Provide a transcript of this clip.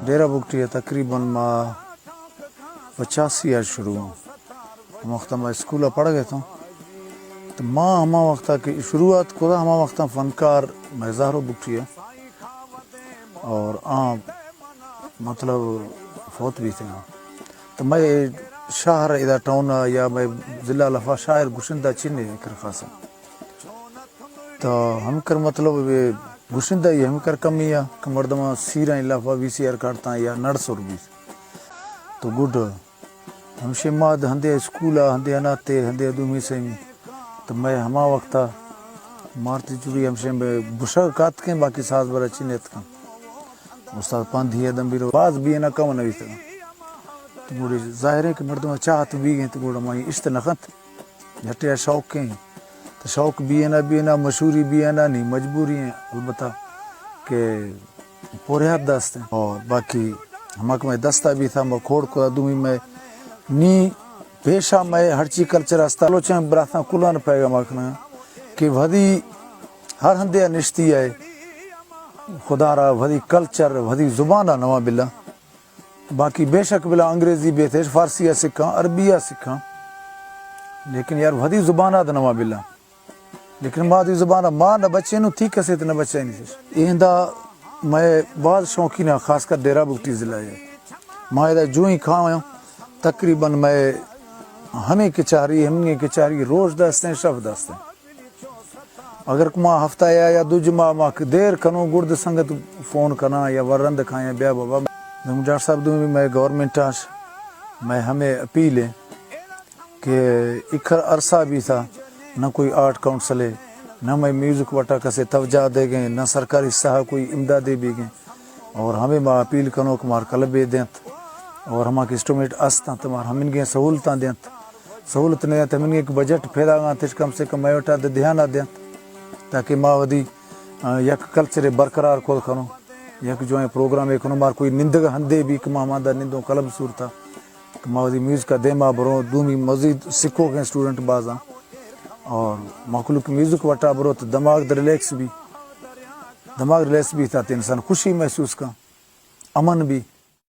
ڈیرہ بگٹی ہے تقریباً 85 شروع ہوں ہم وقت میں اسکولہ پڑھ گئے تھا تو ماں ہما وقت کی شروعات کو ہما وقت فنکار میں زہرو بگٹی ہے اور مطلب فوت بھی تھے تو میں شہر اذا ٹاؤن یا میں ضلع لفا شاعر گشندہ چنے کر خاصا تو ہم کر مطلب گشندہ ہی ہم کر کمی ہے کہ مردمہ سیریں لفا وی سی آر کارتا یا نڑسور بھی تو گڈ ہمشے ماد ہندے اسکولہ ہندے اناتے ہندے دومی سے تو میں ہما وقتا مارتی چوری ہمشے میں بشا کات کے باقی ساز برا چینیت کا استاد پاندھی ہے دمبیرو باز بھی نہ کم نوی تھا تو گوڑی ظاہر ہے کہ مردمہ چاہت بھی گئے تو گوڑا مائی اشت نخت جھٹیا شوق کے ہیں تو شوق بھی ہے مشہوری بھی ہے نہیں مجبوری ہیں البتہ کہ پورے ہاتھ دست ہیں اور باقی ہمک میں دستہ بھی تھا میں کھوڑ کو دومی میں نی پیشہ میں ہر چی کلچر استالو چاہیں براتھاں کلان پائے گا مکنا کہ ودی ہر ہندے نشتی ہے خدا را ودی کلچر ودی زبانہ نواں بلا باقی بے شک بلا انگریزی بے تھے فارسیہ سکھاں عربیہ سکھاں لیکن یار ودی زبانہ دا نواں بلا لیکن مادی زبانہ ماں نہ بچے نو تھی کسے تو نہ بچے نہیں تھے ایندہ میں بعض شوقین خاص کر ڈیرہ بگٹی ضلع ہے ماں ایدہ جو ہی کھاؤں تقریباً میں ہمیں کچاری روز دستیں شب دستیں اگر ماں ہفتہ یا دو جمعہ ماں دیر کنو گرد سنگت فون کنا یا ورند کھائیں بیا بابا ڈاکٹر صاحب دوں میں گورنمنٹ آش میں ہمیں اپیل ہے کہ اکھر عرصہ بھی تھا نہ کوئی آرٹ کاؤنسل ہے نہ میں میوزک وٹا کسے توجہ دے گئے نہ سرکاری صاحب کوئی امدادیں بھی گئے اور ہمیں ماں اپیل کنو کہ مار کلبے دینت اور ہما کے اسٹومیٹ استاں تمہار ہم ان کے سہولتاں دینت سہولت نہیں تو ہم ان کے بجٹ پھیلا گا تش کم سے کم میں وٹا دے دھیانہ دینت تاکہ ماں ودی یک کلچر برقرار کو کنو یک جو ہے پروگرام ہے کنو مار کوئی نندگ ہندے بھی کہ ماں ماندہ نندوں کلب صورتا کہ ماں ودی میوزک کا دے ماں برو دومی مزید سکھو گئے اسٹوڈنٹ بازاں اور مخلوق میوزک وٹا برو تو دماغ ریلیکس بھی تھا تو انسان خوشی محسوس کا امن بھی